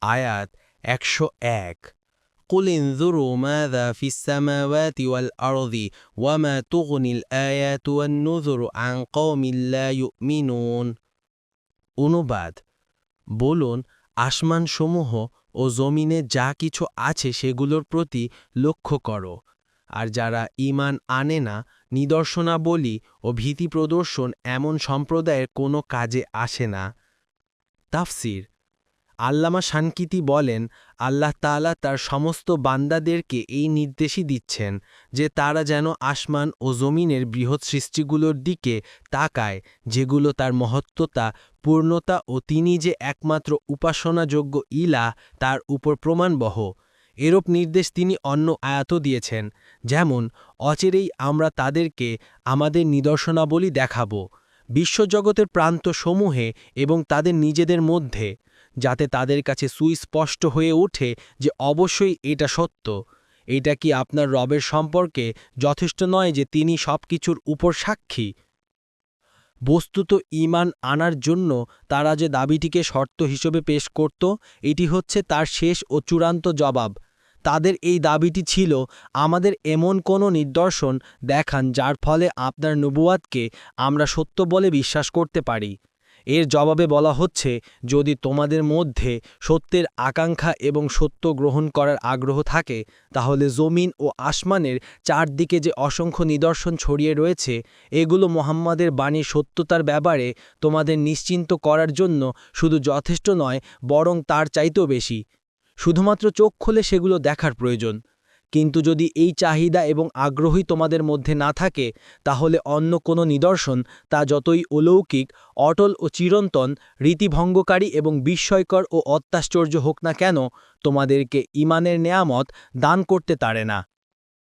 আয়াত ১০১ قل انظروا ماذا في السماوات والأرض وما تغني الآيات والنذر عن قوم لا يؤمنون অনুবাদ বলুন আসমানসমূহ ও জমিনে যা কিছু আছে সেগুলোর প্রতি লক্ষ্য করো আর যারা ঈমান আনে না নিদর্শনাবলী ও ভীতি প্রদর্শন এমন সম্প্রদায়ের কোনো কাজে আসে না তাফসির আল্লামা শানকিতি বলেন আল্লাহ তাআলা তার সমস্ত বান্দাদেরকে এই নির্দেশই দিচ্ছেন যে তারা যেন আসমান ও জমিনের বৃহৎ সৃষ্টিগুলোর দিকে তাকায় যেগুলো তার মহত্ত্বতা পূর্ণতা ও তিনি যে একমাত্র উপাসনাযোগ্য ইলাহ তার উপর প্রমাণবহ এরূপ নির্দেশ তিনি অন্য আয়াতও দিয়েছেন যেমন অচিরেই আমরা তাদেরকে আমাদের নিদর্শনাবলী দেখাব বিশ্বজগতের প্রান্তসমূহে এবং তাদের নিজেদের মধ্যে যাতে তাদের কাছে সুস্পষ্ট হয়ে ওঠে যে অবশ্যই এটা সত্য এটা কি আপনার রবের সম্পর্কে যথেষ্ট নয় যে তিনি সবকিছুর উপর সাক্ষী বস্তুত ঈমান আনার জন্য তারা যে দাবিটিকে শর্ত হিসেবে পেশ করত এটি হচ্ছে তার শেষ ও চূড়ান্ত জবাব তাদের এই দাবিটি ছিল আমাদের এমন কোনো নিদর্শন দেখান যার ফলে আপনার নবুয়াতকে আমরা সত্য বলে বিশ্বাস করতে পারি এর জবাবে বলা হচ্ছে যদি তোমাদের মধ্যে সত্যের আকাঙ্ক্ষা এবং সত্য গ্রহণ করার আগ্রহ থাকে তাহলে জমিন ও আসমানের চারদিকে যে অসংখ্য নিদর্শন ছড়িয়ে রয়েছে এগুলো মুহাম্মাদের বাণীর সত্যতার ব্যাপারে তোমাদের নিশ্চিন্ত করার জন্য শুধু যথেষ্ট নয় বরং তার চাইতেও বেশি শুধুমাত্র চোখ খুলে সেগুলো দেখার প্রয়োজন কিন্তু যদি এই চাহিদা এবং আগ্রহই তোমাদের মধ্যে না থাকে তাহলে অন্য কোনো নিদর্শন তা যতই অলৌকিক অটল ও চিরন্তন রীতিভঙ্গকারী এবং বিস্ময়কর ও অত্যাশ্চর্য হোক না কেন তোমাদেরকে ঈমানের নেয়ামত দান করতে পারে না